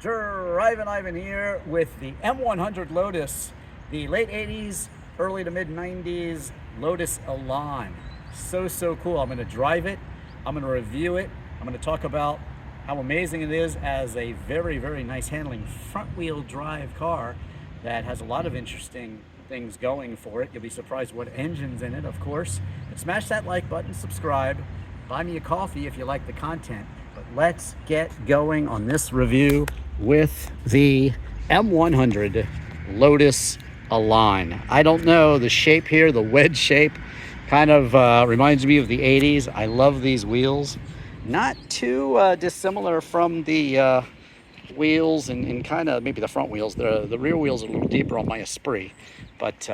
Drivin Ivan here with the M100 Lotus, the late 80s, early to mid 90s Lotus Elan. So cool. I'm going to drive it, I'm going to review it, I'm going to talk about how amazing it is as a very nice handling front wheel drive car that has a lot of interesting things going for it. You'll be surprised what engine's in it, of course. And smash that like button, subscribe, buy me a coffee if you like the content. But let's get going on this review with the M100 Lotus Elan. I don't know, the shape here, the wedge shape, kind of reminds me of the 80s. I love these wheels. Not too dissimilar from the wheels and kind of maybe the front wheels. The rear wheels are a little deeper on my Esprit. But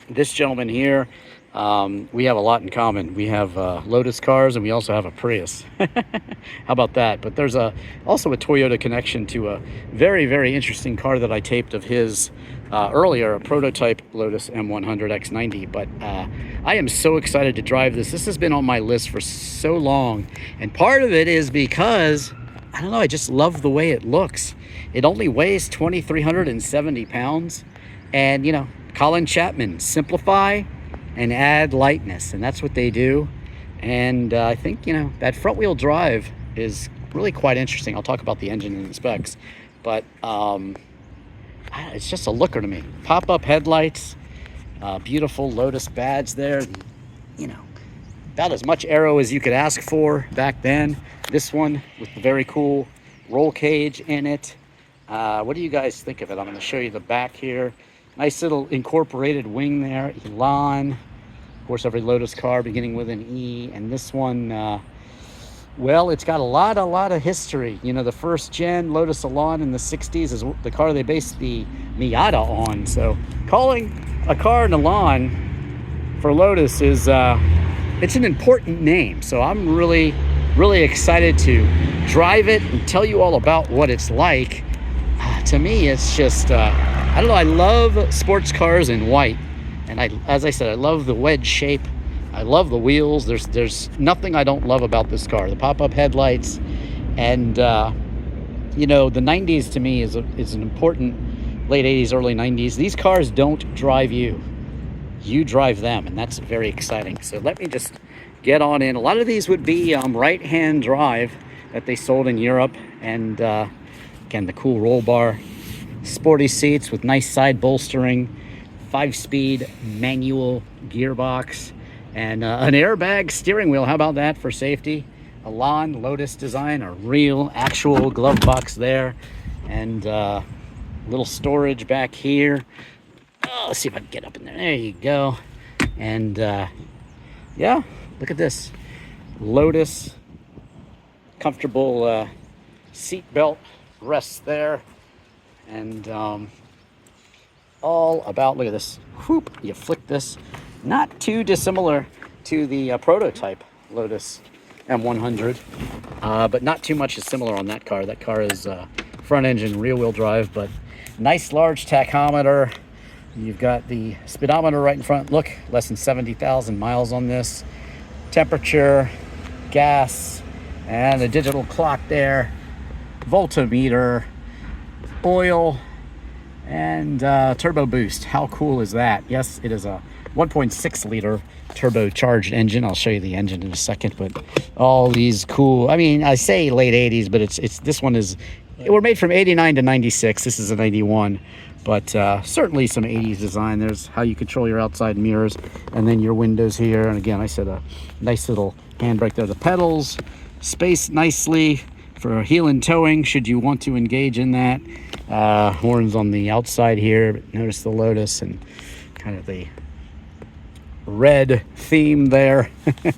this gentleman here, we have a lot in common. We have Lotus cars and we also have a Prius. How about that? But there's also a Toyota connection to a very interesting car that I taped of his earlier, a prototype Lotus M100 X90. But I am so excited to drive this. This has been on my list for so long. And part of it is because, I don't know, I just love the way it looks. It only weighs 2,370 pounds. And, you know, Colin Chapman, simplify and add lightness, and that's what they do. And I think, you know, that front wheel drive is really quite interesting. I'll talk about the engine and the specs, but it's just a looker to me. Pop-up headlights, beautiful Lotus badge there, you know, about as much aero as you could ask for back then. This one with the very cool roll cage in it. What do you guys think of it? I'm going to show you the back here. Nice little incorporated wing there, Elan. Of course, every Lotus car beginning with an E. And this one, well, it's got a lot of history. You know, the first gen Lotus Elan in the 60s is the car they based the Miata on. So calling a car an Elan for Lotus is, it's an important name. So I'm really excited to drive it and tell you all about what it's like. To me, it's just, I don't know, I love sports cars in white. And as I said, I love the wedge shape. I love the wheels. There's nothing I don't love about this car. The pop-up headlights. And, you know, the 90s to me is an important, late 80s, early 90s. These cars don't drive you. You drive them, and that's very exciting. So let me just get on in. A lot of these would be right-hand drive that they sold in Europe. And, again, the cool roll bar, sporty seats with nice side bolstering, 5-speed manual gearbox, and an airbag steering wheel. How about that for safety? Elan Lotus design, a real actual glove box there, and little storage back here. Oh, let's see if I can get up in there. There you go. And yeah, look at this Lotus comfortable seat belt rests there. And all about, look at this, whoop, you flick this. Not too dissimilar to the prototype Lotus M100, but not too much is similar on that car. That car is front engine, rear wheel drive, but nice large tachometer. You've got the speedometer right in front. Look, less than 70,000 miles on this. Temperature, gas, and a digital clock there. Voltmeter, oil, and turbo boost. How cool is that? Yes, it is a 1.6 liter turbocharged engine. I'll show you the engine in a second, but all these cool, I mean, I say late 80s, but it's this one is, we're made from 89 to 96. This is a 91, but certainly some 80s design. There's how you control your outside mirrors, and then your windows here. And again, I said a nice little handbrake there. The pedals spaced nicely for heel and towing, should you want to engage in that. Horns on the outside here, but notice the Lotus and kind of the red theme there. You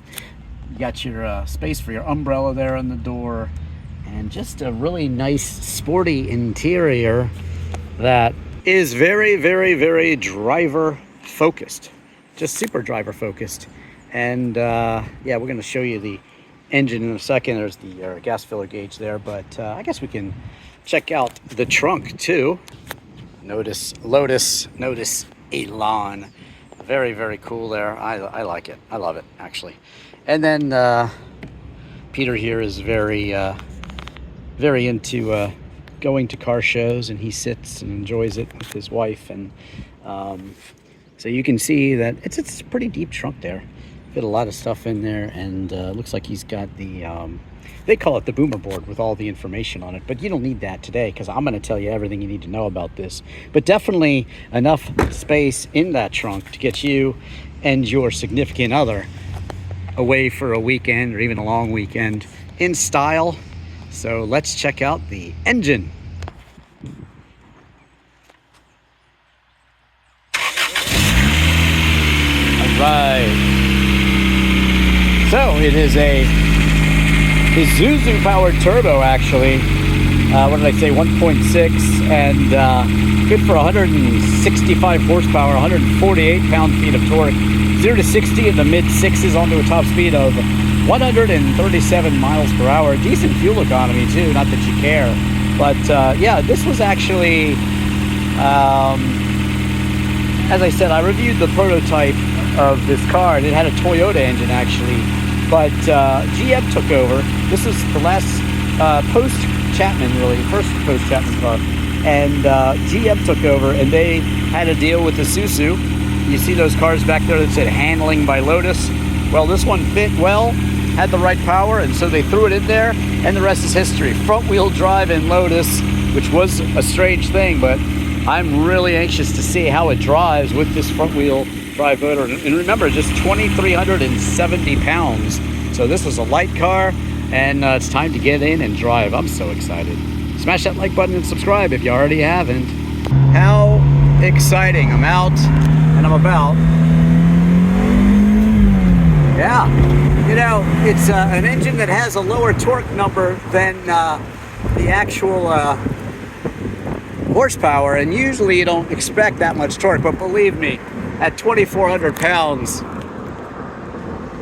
got your space for your umbrella there on the door, and just a really nice sporty interior that is very driver focused, just super driver focused. And yeah, we're going to show you the engine in a second. There's the gas filler gauge there, but I guess we can check out the trunk too. Lotus Elan, very cool there. I like it. I love it, actually. And then Peter here is very into going to car shows, and he sits and enjoys it with his wife. And so you can see that it's a pretty deep trunk there. Got a lot of stuff in there, and looks like he's got the they call it the boomer board with all the information on it, but you don't need that today because I'm going to tell you everything you need to know about this. But definitely enough space in that trunk to get you and your significant other away for a weekend or even a long weekend in style. So let's check out the engine. All right. So it is a Isuzu powered turbo, actually. What did I say? 1.6 and good for 165 horsepower, 148 pound-feet of torque. 0 to 60 in the mid sixes onto a top speed of 137 miles per hour. Decent fuel economy too, not that you care. But yeah, this was actually, as I said, I reviewed the prototype of this car, and it had a Toyota engine actually. But GM took over. This was the last post-Chapman, really, first post-Chapman car. And GM took over, and they had a deal with Isuzu. You see those cars back there that said handling by Lotus? Well, this one fit well, had the right power, and so they threw it in there, and the rest is history. Front-wheel drive in Lotus, which was a strange thing, but I'm really anxious to see how it drives with this front-wheel drive motor. And remember, just 2,370 pounds. So this was a light car, and it's time to get in and drive. I'm so excited. Smash that like button and subscribe if you already haven't. How exciting. I'm out and I'm about. Yeah, you know, it's an engine that has a lower torque number than the actual horsepower, and usually you don't expect that much torque, but believe me, at 2,400 pounds,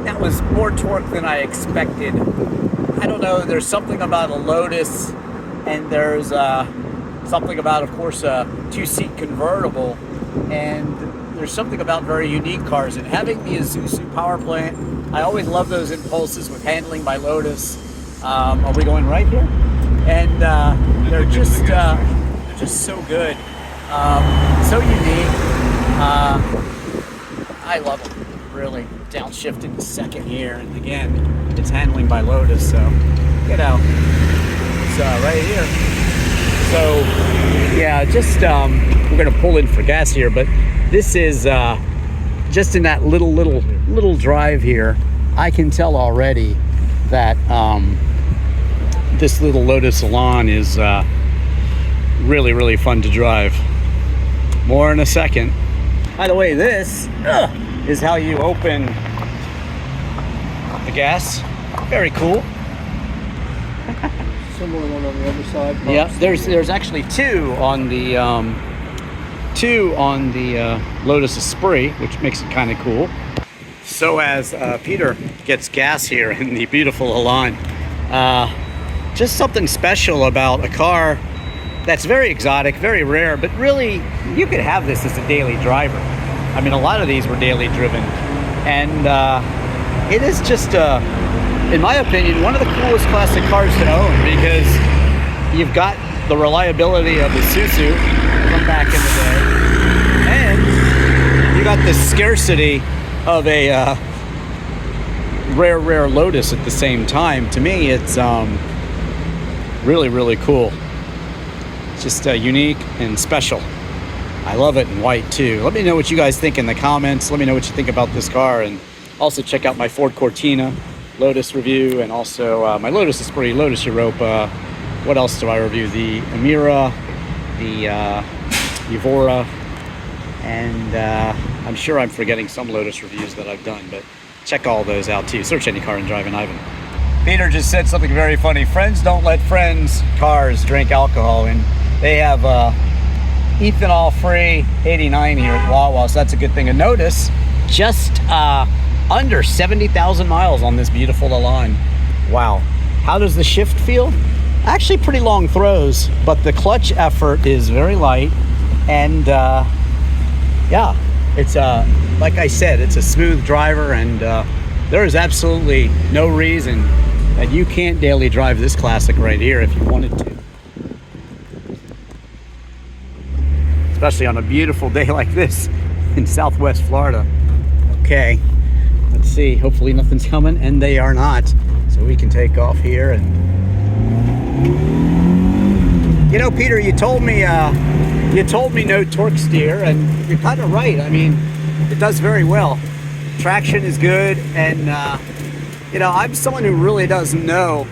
that was more torque than I expected. I don't know, there's something about a Lotus, and there's something about, of course, a two-seat convertible, and there's something about very unique cars. And having the Isuzu power plant, I always love those impulses with handling by Lotus. Are we going right here? And they're just so good, so unique. I love them, really. Downshift in the second here, and again, it's handling by Lotus, so, you know, it's right here. So, yeah, just, we're gonna pull in for gas here, but this is just in that little drive here. I can tell already that this little Lotus Elan is really, really fun to drive. More in a second. By the way, this is how you open the gas. Very cool. Similar one on the other side. Yeah, there's actually two on the Lotus Esprit, which makes it kind of cool. So as Peter gets gas here in the beautiful Elan, just something special about a car that's very exotic, very rare, but really you could have this as a daily driver. I mean, a lot of these were daily driven, and it is just, in my opinion, one of the coolest classic cars to own, because you've got the reliability of the Isuzu from back in the day, and you got the scarcity of a rare Lotus at the same time. To me, it's really, really cool. It's just unique and special. I love it in white too. Let me know what you guys think in the comments. Let me know what you think about this car, and also check out my Ford Cortina Lotus review, and also my Lotus Esprit, Lotus Europa. What else do I review? The Amira, the Evora, and I'm sure I'm forgetting some Lotus reviews that I've done, but check all those out too. Search any car in Drivin Ivan. Peter just said something very funny. Friends don't let friends' cars drink alcohol, and they have ethanol-free 89 here at Wawa, so that's a good thing. And notice, just under 70,000 miles on this beautiful Elan. Wow. How does the shift feel? Actually pretty long throws, but the clutch effort is very light, and yeah, it's like I said, it's a smooth driver, and there is absolutely no reason that you can't daily drive this classic right here if you wanted to. especially on a beautiful day like this in Southwest Florida. Okay, let's see. Hopefully nothing's coming, and they are not. So we can take off here. And you know, Peter, you told me no torque steer, and you're kind of right. I mean, it does very well. Traction is good, and you know, I'm someone who really doesn't know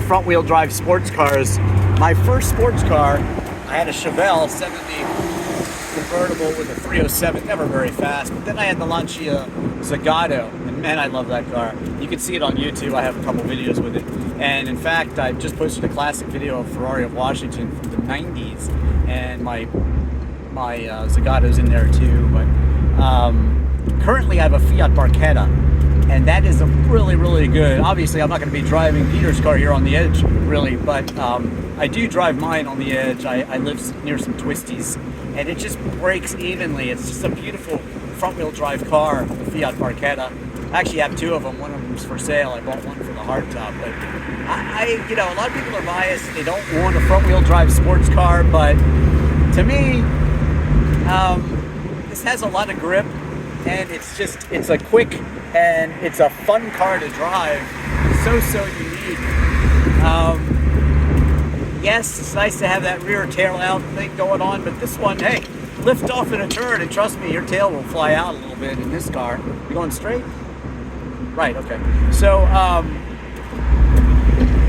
front-wheel drive sports cars. My first sports car, I had a Chevelle 70 convertible with a 307, never very fast. But then I had the Lancia Zagato, and man, I love that car. You can see it on YouTube. I have a couple videos with it. And in fact, I just posted a classic video of Ferrari of Washington from the 90s, and my Zagato's in there too. But currently I have a Fiat Barchetta, and that is a really, really good. Obviously, I'm not going to be driving Peter's car here on the edge, really, but I do drive mine on the edge. I live near some twisties, and it just brakes evenly. It's just a beautiful front-wheel drive car, the Fiat Barchetta. I actually have two of them. One of them's for sale. I bought one for the hardtop. But you know, a lot of people are biased. They don't want a front-wheel drive sports car, but to me, this has a lot of grip, and it's a quick and it's a fun car to drive. So unique. Yes, it's nice to have that rear tail out thing going on, but this one, hey, lift off in a turn, and trust me, your tail will fly out a little bit in this car. You going straight? Right, okay. So,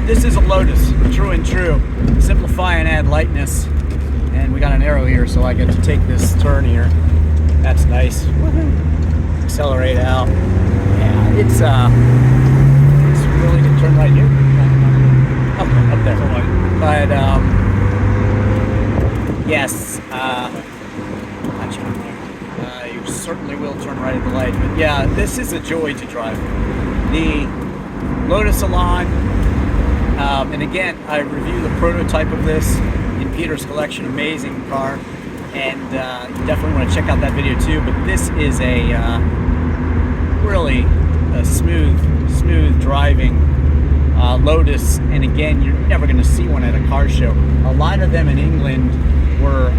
this is a Lotus, true and true. Simplify and add lightness. And we got an arrow here, so I get to take this turn here. That's nice. Woohoo. Accelerate out. Yeah, it's really good turn right here. Okay, up there. But, yes, you certainly will turn right at the light. But yeah, this is a joy to drive. The Lotus Elan, and again, I review the prototype of this in Peter's collection. Amazing car, and you definitely want to check out that video too. But this is a really a smooth driving Lotus, and again, you're never going to see one at a car show. A lot of them in England were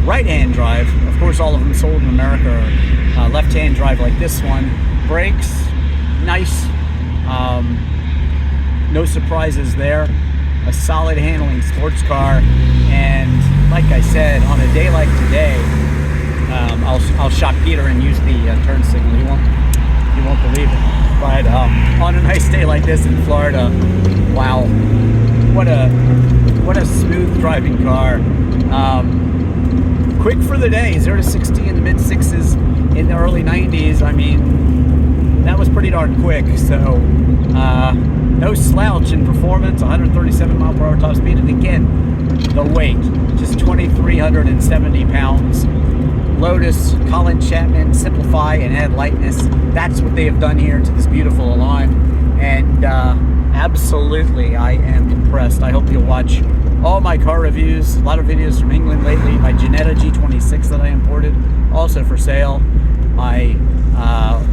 right-hand drive. Of course, all of them sold in America are left-hand drive like this one. Brakes, nice. No surprises there. A solid handling sports car, and like I said, on a day like today, I'll shock Peter and use the turn signal. He won't believe it. But on a nice day like this in Florida, wow, what a smooth driving car. Quick for the day, 0 to 60 in the mid 6s in the early 90s. I mean, that was pretty darn quick. So no slouch in performance, 137 mile per hour top speed. And again, the weight, just 2,370 pounds. Lotus, Colin Chapman, simplify and add lightness. That's what they have done here to this beautiful Elan. And absolutely, I am impressed. I hope you'll watch all my car reviews. A lot of videos from England lately. My Ginetta G26 that I imported, also for sale. My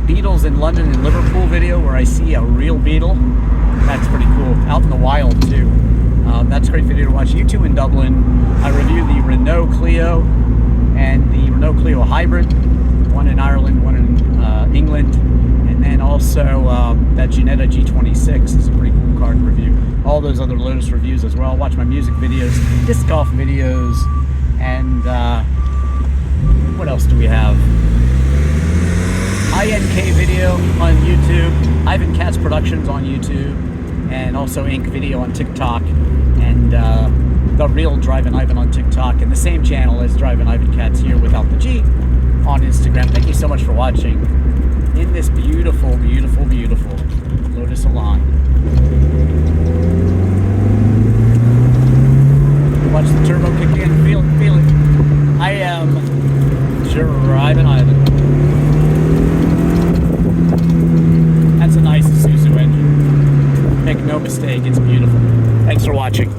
Beatles in London and Liverpool video where I see a real Beatle. That's pretty cool. Out in the wild too. That's a great video to watch. You two in Dublin. I reviewed the Renault Clio and the Renault Clio Hybrid, one in Ireland, one in England, and then also that Ginetta G26 is a pretty cool car to review. All those other Lotus reviews as well. Watch my music videos, disc golf videos, and what else do we have? INKvideo on YouTube, IvanKatzProductions on YouTube, and also INKvideo on TikTok, and the real Drivin Ivan on TikTok, and the same channel as Drivin Ivankatz here without the G on Instagram. Thank you so much for watching in this beautiful, beautiful, beautiful Lotus Elan. Watch the turbo kick in, feel it. I am Drivin Ivan. That's a nice Isuzu engine. Make no mistake, it's beautiful. Thanks for watching.